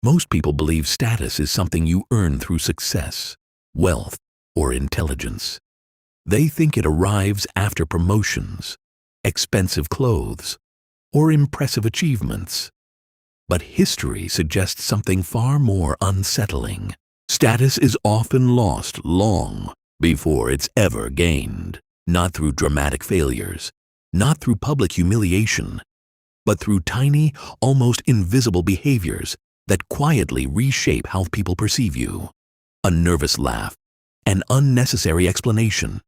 Most people believe status is something you earn through success, wealth, or intelligence. They think it arrives after promotions, expensive clothes, or impressive achievements. But history suggests something far more unsettling. Status is often lost long before it's ever gained, not through dramatic failures, not through public humiliation, but through tiny, almost invisible behaviors that quietly reshape how people perceive you. A nervous laugh, an unnecessary explanation,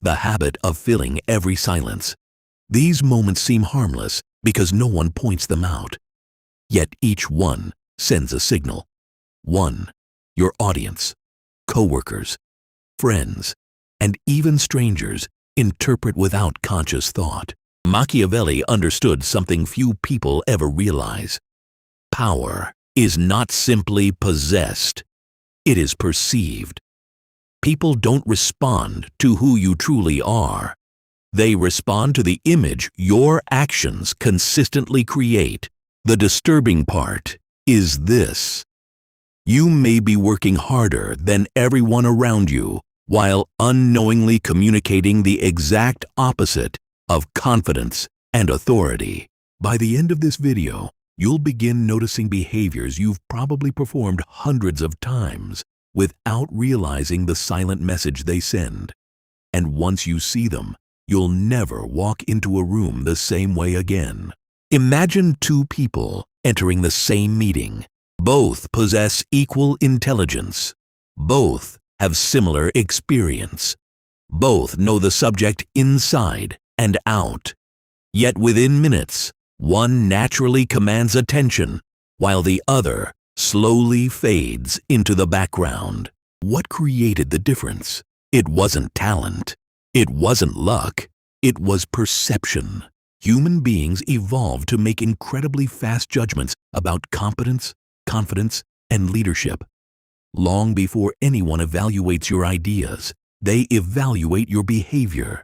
the habit of filling every silence. These moments seem harmless because no one points them out. Yet each one sends a signal. One, your audience, coworkers, friends, and even strangers interpret without conscious thought. Machiavelli understood something few people ever realize. Power is not simply possessed, it is perceived. People don't respond to who you truly are. They respond to the image your actions consistently create. The disturbing part is this: you may be working harder than everyone around you while unknowingly communicating the exact opposite of confidence and authority. By the end of this video, you'll begin noticing behaviors you've probably performed hundreds of times without realizing the silent message they send. And once you see them, you'll never walk into a room the same way again. Imagine two people entering the same meeting. Both possess equal intelligence. Both have similar experience. Both know the subject inside and out. Yet within minutes, one naturally commands attention, while the other slowly fades into the background. What created the difference? It wasn't talent. It wasn't luck. It was perception. Human beings evolved to make incredibly fast judgments about competence, confidence, and leadership. Long before anyone evaluates your ideas, they evaluate your behavior.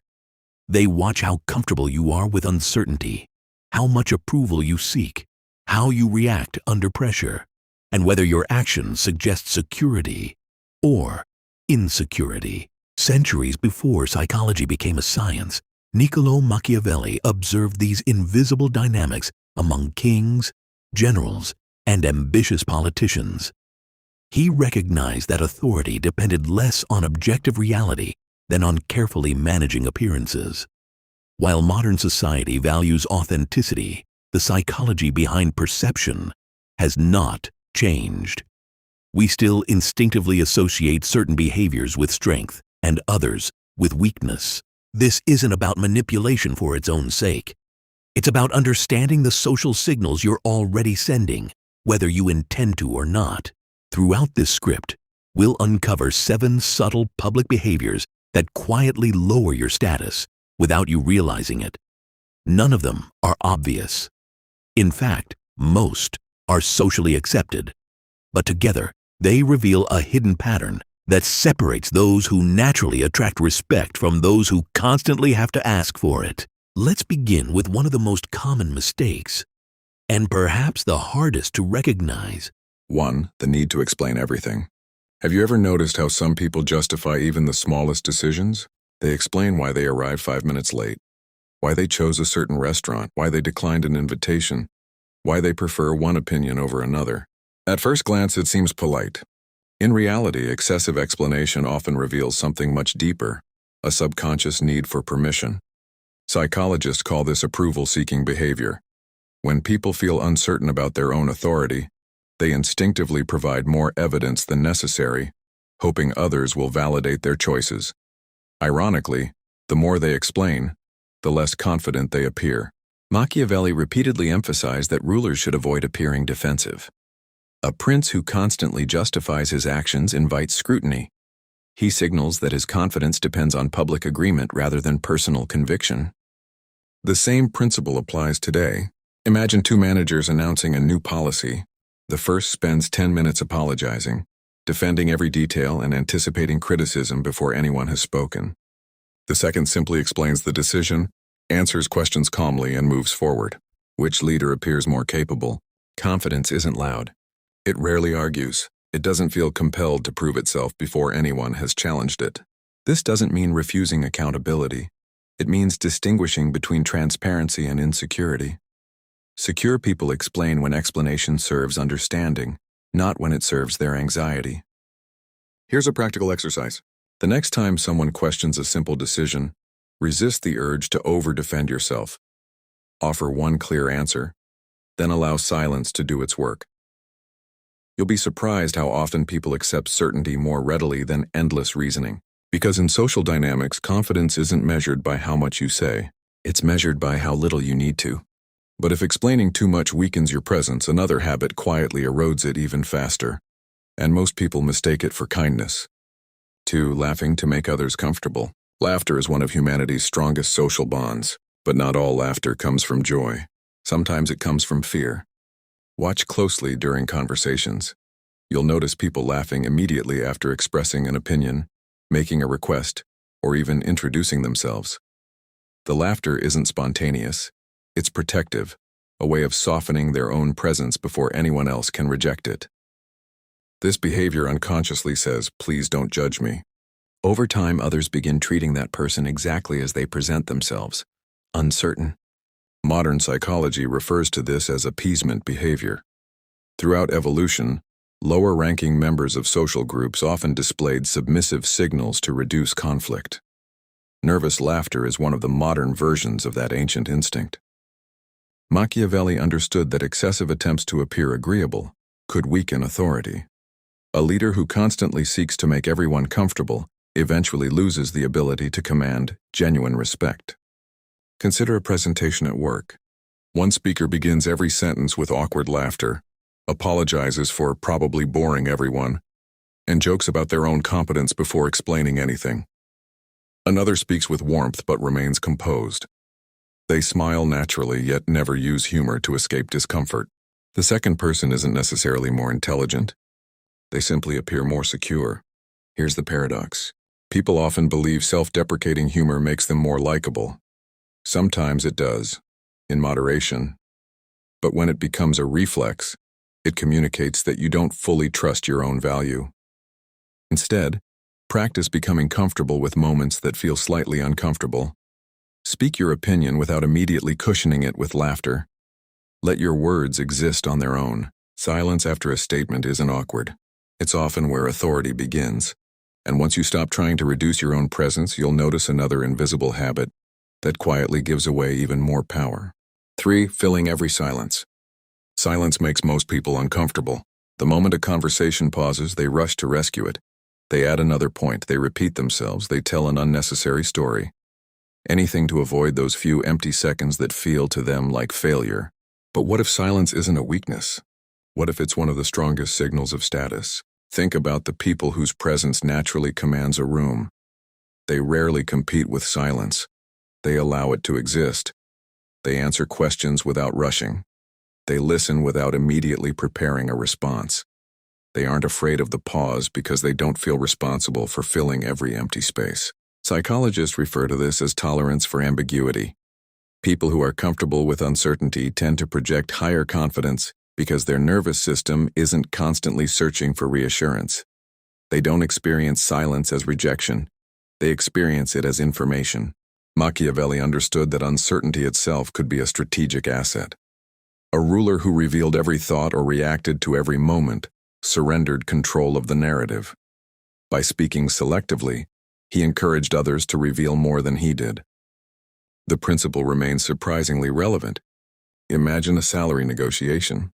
They watch how comfortable you are with uncertainty, how much approval you seek, how you react under pressure, and whether your actions suggest security or insecurity. Centuries before psychology became a science, Niccolò Machiavelli observed these invisible dynamics among kings, generals, and ambitious politicians. He recognized that authority depended less on objective reality than on carefully managing appearances. While modern society values authenticity, the psychology behind perception has not changed. We still instinctively associate certain behaviors with strength and others with weakness. This isn't about manipulation for its own sake. It's about understanding the social signals you're already sending, whether you intend to or not. Throughout this script, we'll uncover 7 subtle public behaviors that quietly lower your status without you realizing it. None of them are obvious. In fact, most are socially accepted, but together they reveal a hidden pattern that separates those who naturally attract respect from those who constantly have to ask for it. Let's begin with one of the most common mistakes, and perhaps the hardest to recognize. 1. The need to explain everything. Have you ever noticed how some people justify even the smallest decisions? They explain why they arrived 5 minutes late, why they chose a certain restaurant, why they declined an invitation, why they prefer one opinion over another. At first glance, it seems polite. In reality, excessive explanation often reveals something much deeper, a subconscious need for permission. Psychologists call this approval-seeking behavior. When people feel uncertain about their own authority, they instinctively provide more evidence than necessary, hoping others will validate their choices. Ironically, the more they explain, the less confident they appear. Machiavelli repeatedly emphasized that rulers should avoid appearing defensive. A prince who constantly justifies his actions invites scrutiny. He signals that his confidence depends on public agreement rather than personal conviction. The same principle applies today. Imagine 2 managers announcing a new policy. The first spends 10 minutes apologizing, defending every detail and anticipating criticism before anyone has spoken. The second simply explains the decision, answers questions calmly, and moves forward. Which leader appears more capable? Confidence isn't loud. It rarely argues. It doesn't feel compelled to prove itself before anyone has challenged it. This doesn't mean refusing accountability. It means distinguishing between transparency and insecurity. Secure people explain when explanation serves understanding, not when it serves their anxiety. Here's a practical exercise. The next time someone questions a simple decision, resist the urge to over-defend yourself. Offer one clear answer, then allow silence to do its work. You'll be surprised how often people accept certainty more readily than endless reasoning. Because in social dynamics, confidence isn't measured by how much you say. It's measured by how little you need to. But if explaining too much weakens your presence, another habit quietly erodes it even faster. And most people mistake it for kindness. 2. Laughing to make others comfortable. Laughter is one of humanity's strongest social bonds, but not all laughter comes from joy. Sometimes it comes from fear. Watch closely during conversations. You'll notice people laughing immediately after expressing an opinion, making a request, or even introducing themselves. The laughter isn't spontaneous. It's protective, a way of softening their own presence before anyone else can reject it. This behavior unconsciously says, "Please don't judge me." Over time, others begin treating that person exactly as they present themselves, uncertain. Modern psychology refers to this as appeasement behavior. Throughout evolution, lower-ranking members of social groups often displayed submissive signals to reduce conflict. Nervous laughter is one of the modern versions of that ancient instinct. Machiavelli understood that excessive attempts to appear agreeable could weaken authority. A leader who constantly seeks to make everyone comfortable eventually loses the ability to command genuine respect. Consider a presentation at work. One speaker begins every sentence with awkward laughter, apologizes for probably boring everyone, and jokes about their own competence before explaining anything. Another speaks with warmth but remains composed. They smile naturally yet never use humor to escape discomfort. The second person isn't necessarily more intelligent. They simply appear more secure. Here's the paradox. People often believe self-deprecating humor makes them more likable. Sometimes it does, in moderation. But when it becomes a reflex, it communicates that you don't fully trust your own value. Instead, practice becoming comfortable with moments that feel slightly uncomfortable. Speak your opinion without immediately cushioning it with laughter. Let your words exist on their own. Silence after a statement isn't awkward. It's often where authority begins. And once you stop trying to reduce your own presence, you'll notice another invisible habit that quietly gives away even more power. 3. Filling every silence. Silence makes most people uncomfortable. The moment a conversation pauses, they rush to rescue it. They add another point, they repeat themselves, they tell an unnecessary story. Anything to avoid those few empty seconds that feel to them like failure. But what if silence isn't a weakness? What if it's one of the strongest signals of status? Think about the people whose presence naturally commands a room. They rarely compete with silence. They allow it to exist. They answer questions without rushing. They listen without immediately preparing a response. They aren't afraid of the pause because they don't feel responsible for filling every empty space. Psychologists refer to this as tolerance for ambiguity. People who are comfortable with uncertainty tend to project higher confidence because their nervous system isn't constantly searching for reassurance. They don't experience silence as rejection. They experience it as information. Machiavelli understood that uncertainty itself could be a strategic asset. A ruler who revealed every thought or reacted to every moment surrendered control of the narrative. By speaking selectively, he encouraged others to reveal more than he did. The principle remains surprisingly relevant. Imagine a salary negotiation.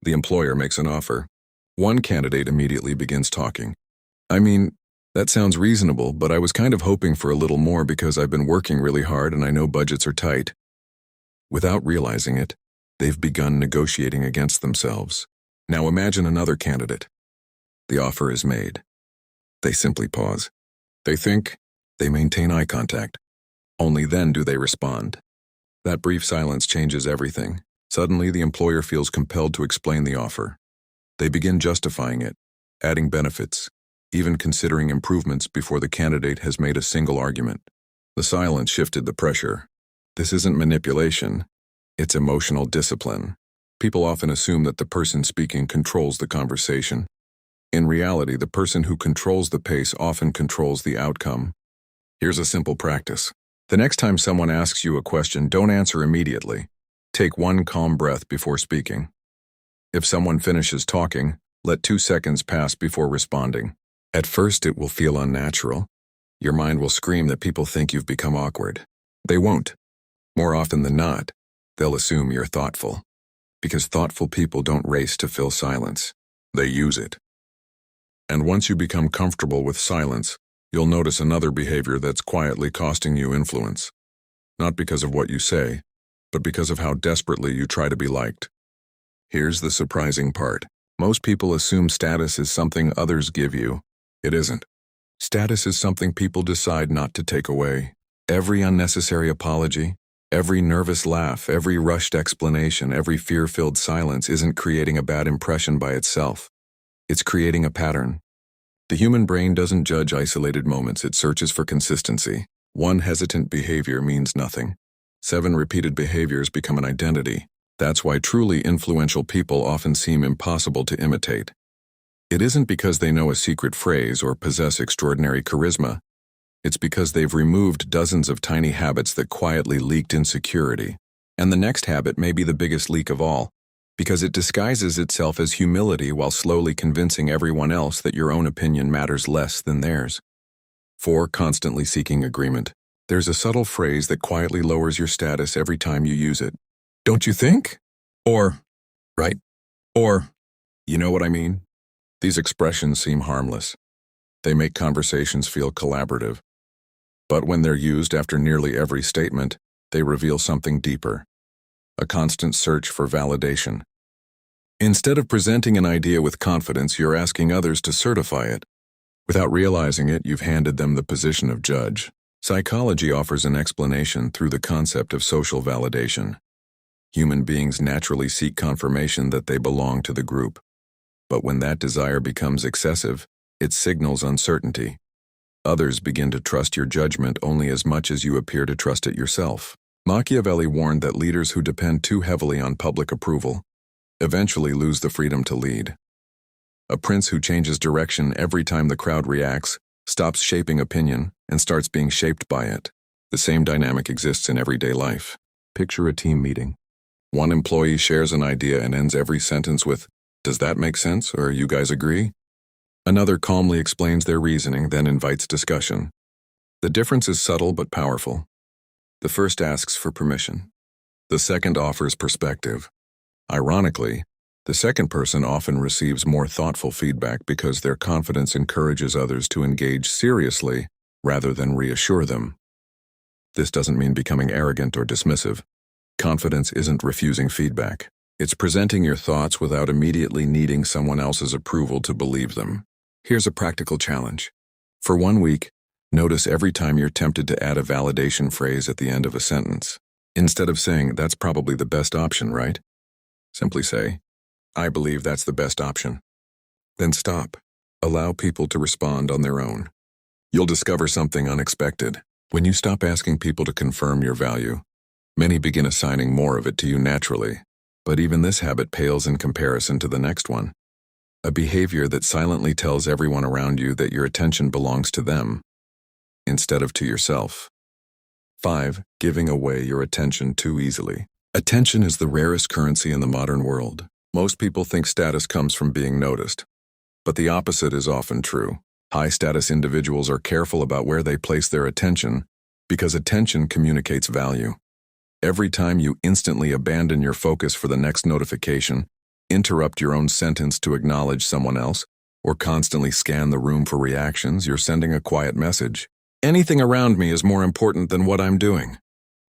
The employer makes an offer. One candidate immediately begins talking. That sounds reasonable, but I was kind of hoping for a little more because I've been working really hard and I know budgets are tight. Without realizing it, they've begun negotiating against themselves. Now imagine another candidate. The offer is made. They simply pause. They think. They maintain eye contact. Only then do they respond. That brief silence changes everything. Suddenly, the employer feels compelled to explain the offer. They begin justifying it, adding benefits, even considering improvements before the candidate has made a single argument. The silence shifted the pressure. This isn't manipulation. It's emotional discipline. People often assume that the person speaking controls the conversation. In reality, the person who controls the pace often controls the outcome. Here's a simple practice. The next time someone asks you a question, don't answer immediately. Take one calm breath before speaking. If someone finishes talking, let 2 seconds pass before responding. At first, it will feel unnatural. Your mind will scream that people think you've become awkward. They won't. More often than not, they'll assume you're thoughtful. Because thoughtful people don't race to fill silence. They use it. And once you become comfortable with silence, you'll notice another behavior that's quietly costing you influence. Not because of what you say, but because of how desperately you try to be liked. Here's the surprising part. Most people assume status is something others give you. It isn't. Status is something people decide not to take away. Every unnecessary apology, every nervous laugh, every rushed explanation, every fear-filled silence isn't creating a bad impression by itself. It's creating a pattern. The human brain doesn't judge isolated moments, it searches for consistency. One hesitant behavior means nothing. 7 repeated behaviors become an identity. That's why truly influential people often seem impossible to imitate. It isn't because they know a secret phrase or possess extraordinary charisma. It's because they've removed dozens of tiny habits that quietly leaked insecurity. And the next habit may be the biggest leak of all, because it disguises itself as humility while slowly convincing everyone else that your own opinion matters less than theirs. 4. Constantly seeking agreement. There's a subtle phrase that quietly lowers your status every time you use it. Don't you think? Or, right? Or, you know what I mean? These expressions seem harmless. They make conversations feel collaborative. But when they're used after nearly every statement, they reveal something deeper. A constant search for validation. Instead of presenting an idea with confidence, you're asking others to certify it. Without realizing it, you've handed them the position of judge. Psychology offers an explanation through the concept of social validation. Human beings naturally seek confirmation that they belong to the group. But when that desire becomes excessive, it signals uncertainty. Others begin to trust your judgment only as much as you appear to trust it yourself. Machiavelli warned that leaders who depend too heavily on public approval eventually lose the freedom to lead. A prince who changes direction every time the crowd reacts stops shaping opinion and starts being shaped by it. The same dynamic exists in everyday life. Picture a team meeting. One employee shares an idea and ends every sentence with, "Does that make sense?" or "You guys agree?" Another calmly explains their reasoning, then invites discussion. The difference is subtle but powerful. The first asks for permission. The second offers perspective. Ironically, the second person often receives more thoughtful feedback because their confidence encourages others to engage seriously rather than reassure them. This doesn't mean becoming arrogant or dismissive. Confidence isn't refusing feedback. It's presenting your thoughts without immediately needing someone else's approval to believe them. Here's a practical challenge. For 1 week, notice every time you're tempted to add a validation phrase at the end of a sentence. Instead of saying, "That's probably the best option, right?" Simply say, "I believe that's the best option." Then stop. Allow people to respond on their own. You'll discover something unexpected. When you stop asking people to confirm your value, many begin assigning more of it to you naturally. But even this habit pales in comparison to the next one. A behavior that silently tells everyone around you that your attention belongs to them, instead of to yourself. 5. Giving away your attention too easily. Attention is the rarest currency in the modern world. Most people think status comes from being noticed. But the opposite is often true. High-status individuals are careful about where they place their attention because attention communicates value. Every time you instantly abandon your focus for the next notification, interrupt your own sentence to acknowledge someone else, or constantly scan the room for reactions, you're sending a quiet message. Anything around me is more important than what I'm doing.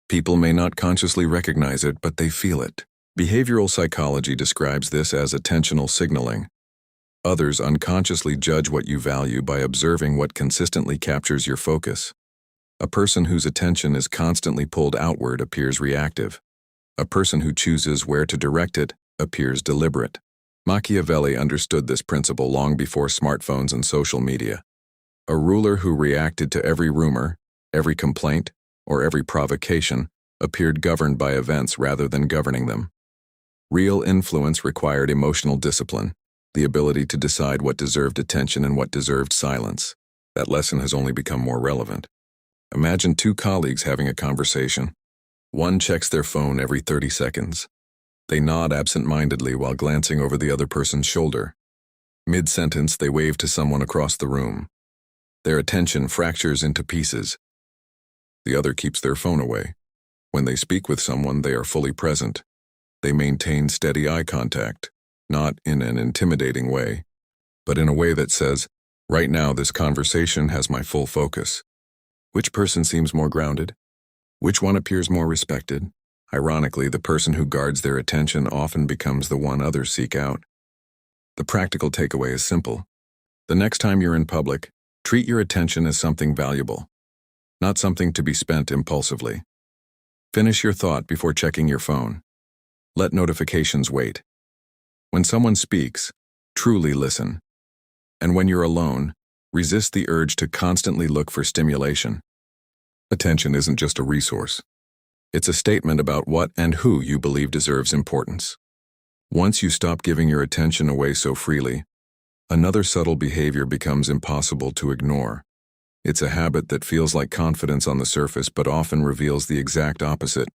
People may not consciously recognize it, but they feel it. Behavioral psychology describes this as attentional signaling. Others unconsciously judge what you value by observing what consistently captures your focus. A person whose attention is constantly pulled outward appears reactive. A person who chooses where to direct it appears deliberate. Machiavelli understood this principle long before smartphones and social media. A ruler who reacted to every rumor, every complaint, or every provocation appeared governed by events rather than governing them. Real influence required emotional discipline, the ability to decide what deserved attention and what deserved silence. That lesson has only become more relevant. Imagine two colleagues having a conversation. One checks their phone every 30 seconds. They nod absent-mindedly while glancing over the other person's shoulder. Mid-sentence, they wave to someone across the room. Their attention fractures into pieces. The other keeps their phone away. When they speak with someone, they are fully present. They maintain steady eye contact, not in an intimidating way, but in a way that says, right now this conversation has my full focus. Which person seems more grounded? Which one appears more respected? Ironically, the person who guards their attention often becomes the one others seek out. The practical takeaway is simple. The next time you're in public, treat your attention as something valuable, not something to be spent impulsively. Finish your thought before checking your phone. Let notifications wait. When someone speaks, truly listen. And when you're alone, resist the urge to constantly look for stimulation. Attention isn't just a resource. It's a statement about what and who you believe deserves importance. Once you stop giving your attention away so freely, another subtle behavior becomes impossible to ignore. It's a habit that feels like confidence on the surface but often reveals the exact opposite.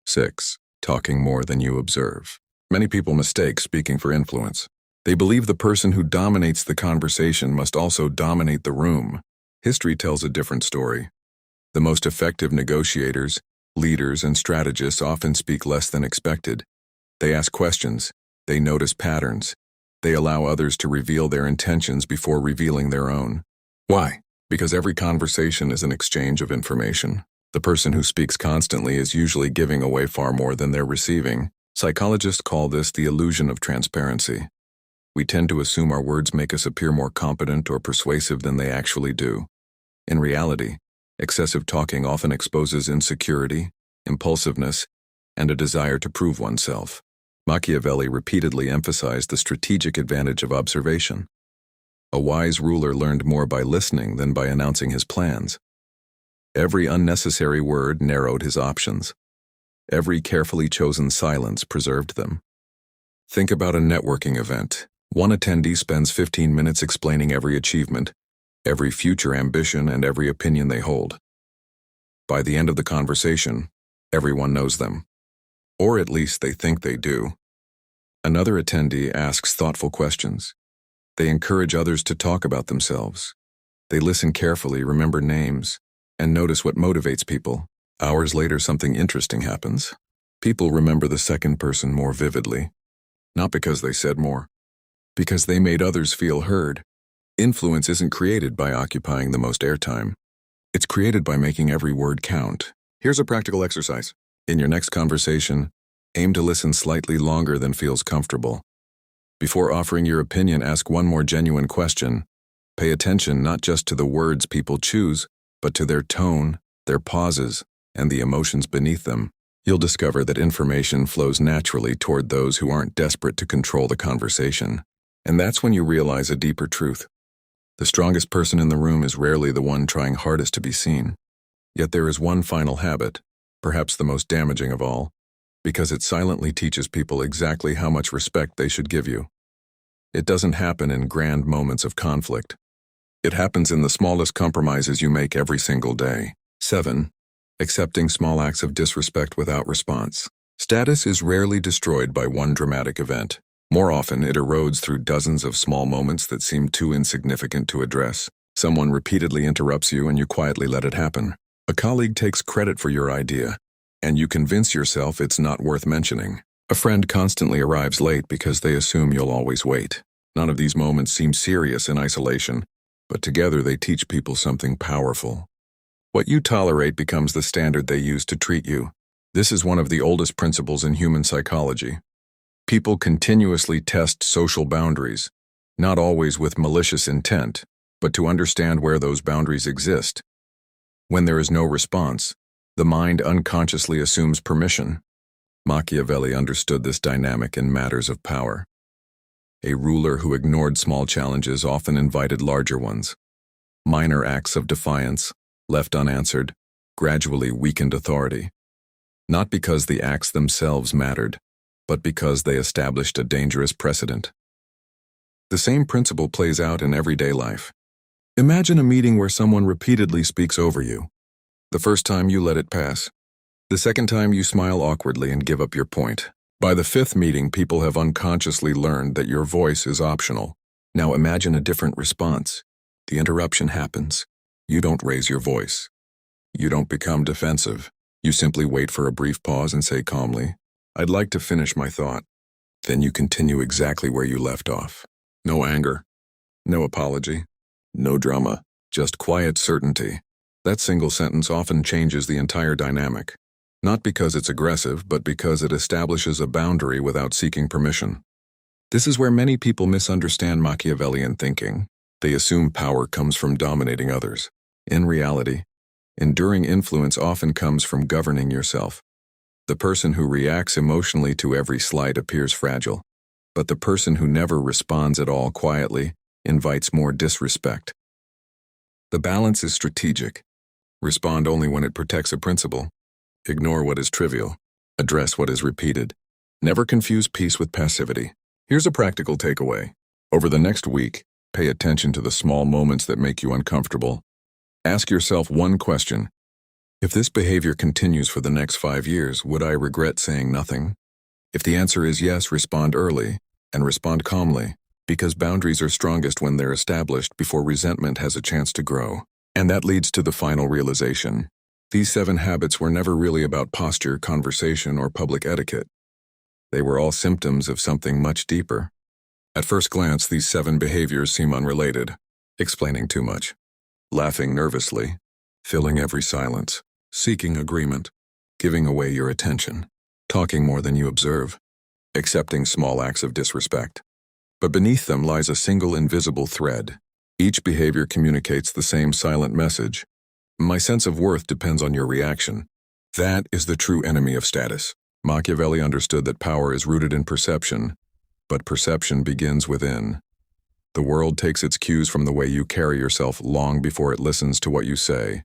6. Talking more than you observe. Many people mistake speaking for influence. They believe the person who dominates the conversation must also dominate the room. History tells a different story. The most effective negotiators, leaders, and strategists often speak less than expected. They ask questions. They notice patterns. They allow others to reveal their intentions before revealing their own. Why? Because every conversation is an exchange of information. The person who speaks constantly is usually giving away far more than they're receiving. Psychologists call this the illusion of transparency. We tend to assume our words make us appear more competent or persuasive than they actually do. In reality, excessive talking often exposes insecurity, impulsiveness, and a desire to prove oneself. Machiavelli repeatedly emphasized the strategic advantage of observation. A wise ruler learned more by listening than by announcing his plans. Every unnecessary word narrowed his options. Every carefully chosen silence preserved them. Think about a networking event. One attendee spends 15 minutes explaining every achievement, every future ambition, and every opinion they hold. By the end of the conversation, everyone knows them. Or at least they think they do. Another attendee asks thoughtful questions. They encourage others to talk about themselves. They listen carefully, remember names, and notice what motivates people. Hours later, something interesting happens. People remember the second person more vividly. Not because they said more, because they made others feel heard. Influence isn't created by occupying the most airtime. It's created by making every word count. Here's a practical exercise. In your next conversation, aim to listen slightly longer than feels comfortable. Before offering your opinion, ask one more genuine question. Pay attention not just to the words people choose, but to their tone, their pauses, and the emotions beneath them. You'll discover that information flows naturally toward those who aren't desperate to control the conversation. And that's when you realize a deeper truth. The strongest person in the room is rarely the one trying hardest to be seen. Yet there is one final habit, perhaps the most damaging of all, because it silently teaches people exactly how much respect they should give you. It doesn't happen in grand moments of conflict. It happens in the smallest compromises you make every single day. 7. Accepting small acts of disrespect without response. Status is rarely destroyed by one dramatic event. More often, it erodes through dozens of small moments that seem too insignificant to address. Someone repeatedly interrupts you and you quietly let it happen. A colleague takes credit for your idea, and you convince yourself it's not worth mentioning. A friend constantly arrives late because they assume you'll always wait. None of these moments seem serious in isolation, but together they teach people something powerful. What you tolerate becomes the standard they use to treat you. This is one of the oldest principles in human psychology. People continuously test social boundaries, not always with malicious intent, but to understand where those boundaries exist. When there is no response, the mind unconsciously assumes permission. Machiavelli understood this dynamic in matters of power. A ruler who ignored small challenges often invited larger ones. Minor acts of defiance, left unanswered, gradually weakened authority. Not because the acts themselves mattered, but because they established a dangerous precedent. The same principle plays out in everyday life. Imagine a meeting where someone repeatedly speaks over you. The first time you let it pass. The second time you smile awkwardly and give up your point. By the fifth meeting, people have unconsciously learned that your voice is optional. Now imagine a different response. The interruption happens. You don't raise your voice. You don't become defensive. You simply wait for a brief pause and say calmly, "I'd like to finish my thought." Then you continue exactly where you left off. No anger, no apology, no drama, just quiet certainty. That single sentence often changes the entire dynamic. Not because it's aggressive, but because it establishes a boundary without seeking permission. This is where many people misunderstand Machiavellian thinking. They assume power comes from dominating others. In reality, enduring influence often comes from governing yourself. The person who reacts emotionally to every slight appears fragile, but the person who never responds at all quietly invites more disrespect. The balance is strategic. Respond only when it protects a principle. Ignore what is trivial. Address what is repeated. Never confuse peace with passivity. Here's a practical takeaway. Over the next week, pay attention to the small moments that make you uncomfortable. Ask yourself one question. If this behavior continues for the next 5 years, would I regret saying nothing? If the answer is yes, respond early and respond calmly, because boundaries are strongest when they're established before resentment has a chance to grow. And that leads to the final realization. These 7 habits were never really about posture, conversation, or public etiquette. They were all symptoms of something much deeper. At first glance, these 7 behaviors seem unrelated. Explaining too much, laughing nervously, filling every silence, seeking agreement, giving away your attention, talking more than you observe, accepting small acts of disrespect. But beneath them lies a single invisible thread. Each behavior communicates the same silent message. My sense of worth depends on your reaction. That is the true enemy of status. Machiavelli understood that power is rooted in perception, but perception begins within. The world takes its cues from the way you carry yourself long before it listens to what you say.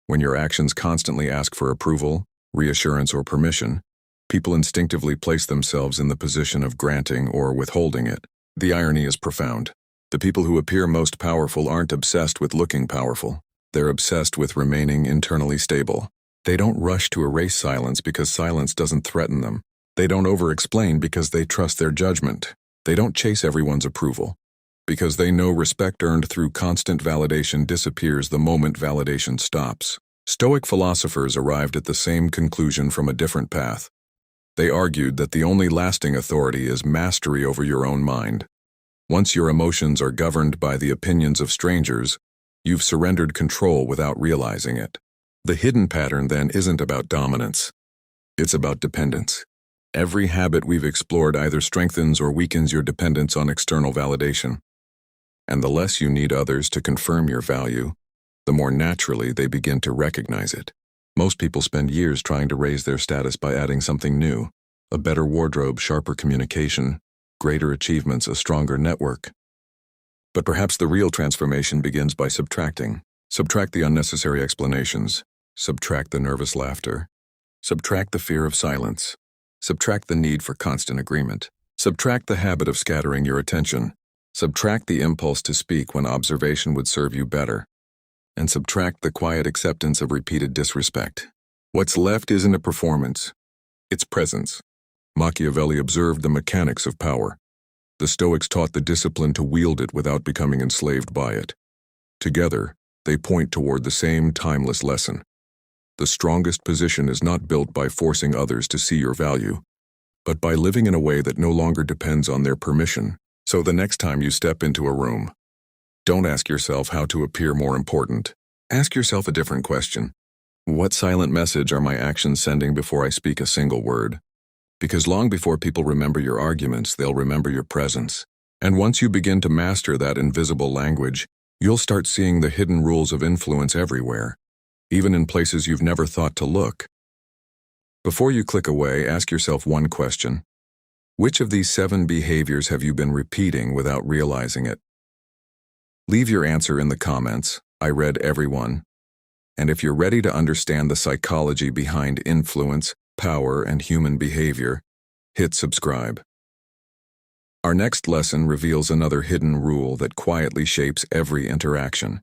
When your actions constantly ask for approval, reassurance, or permission, people instinctively place themselves in the position of granting or withholding it. The irony is profound. The people who appear most powerful aren't obsessed with looking powerful. They're obsessed with remaining internally stable. They don't rush to erase silence because silence doesn't threaten them. They don't over-explain because they trust their judgment. They don't chase everyone's approval because they know respect earned through constant validation disappears the moment validation stops. Stoic philosophers arrived at the same conclusion from a different path. They argued that the only lasting authority is mastery over your own mind. Once your emotions are governed by the opinions of strangers, you've surrendered control without realizing it. The hidden pattern then isn't about dominance. It's about dependence. Every habit we've explored either strengthens or weakens your dependence on external validation. And the less you need others to confirm your value, the more naturally they begin to recognize it. Most people spend years trying to raise their status by adding something new: a better wardrobe, sharper communication, greater achievements, a stronger network. But perhaps the real transformation begins by subtracting. Subtract the unnecessary explanations. Subtract the nervous laughter. Subtract the fear of silence. Subtract the need for constant agreement. Subtract the habit of scattering your attention. Subtract the impulse to speak when observation would serve you better. And subtract the quiet acceptance of repeated disrespect. What's left isn't a performance. It's presence. Machiavelli observed the mechanics of power. The Stoics taught the discipline to wield it without becoming enslaved by it. Together, they point toward the same timeless lesson. The strongest position is not built by forcing others to see your value, but by living in a way that no longer depends on their permission. So the next time you step into a room, don't ask yourself how to appear more important. Ask yourself a different question. What silent message are my actions sending before I speak a single word? Because long before people remember your arguments, they'll remember your presence. And once you begin to master that invisible language, you'll start seeing the hidden rules of influence everywhere, even in places you've never thought to look. Before you click away, ask yourself one question. Which of these 7 behaviors have you been repeating without realizing it? Leave your answer in the comments. I read every one. And if you're ready to understand the psychology behind influence, power, and human behavior, Hit subscribe. Our next lesson reveals another hidden rule that quietly shapes every interaction.